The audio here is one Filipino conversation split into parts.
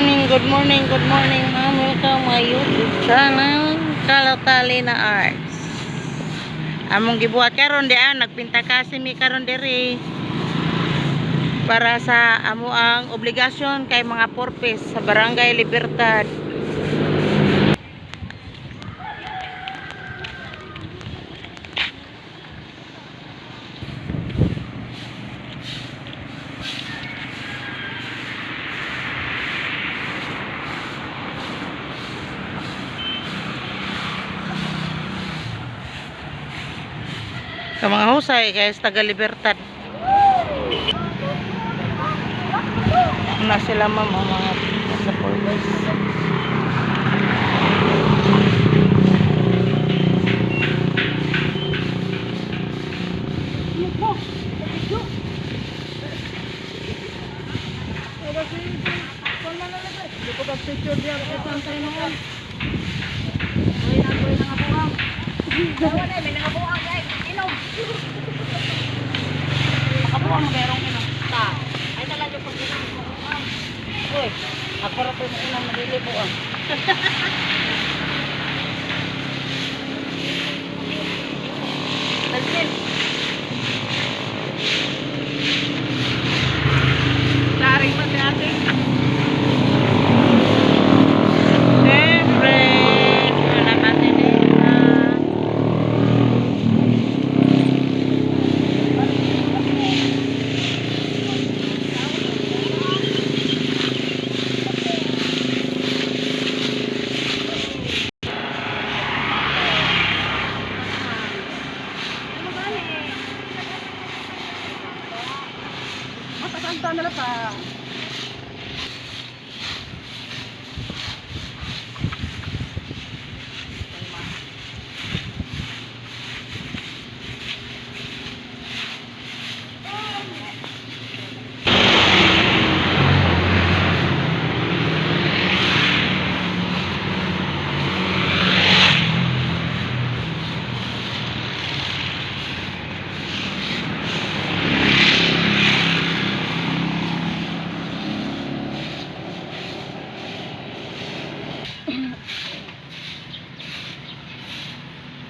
good morning, good morning, ma'am. Welcome my YouTube channel, Kalatalina Arts. Among gibuhat karon diyan, nagpinta kasi mi karon diri para sa amo ang obligasyon kay mga purpose sa Barangay Libertad. Sa mga husay kay sa taga Libertad. Na sila ma'am ang mga sa purpose. Kabuang merong ina. Ta. Ay talaga pag ginagawa. Uy, ako ra to mo nang madilibuan. Talsin. Taring pa si ate. Siyempre, wala kasi din na. Matatanda na lang pa.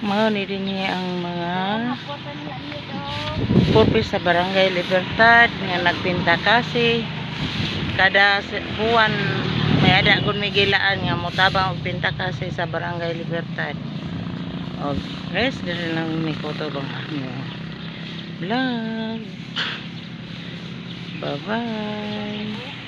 Mauni din niya ang mga purpose sa Barangay Libertad nga nagpinta kasi kada buwan may ada kun may gilaan nga motabang og pinta kasi sa Barangay Libertad. Og guys, dili lang may photo bang vlog. Bye bye.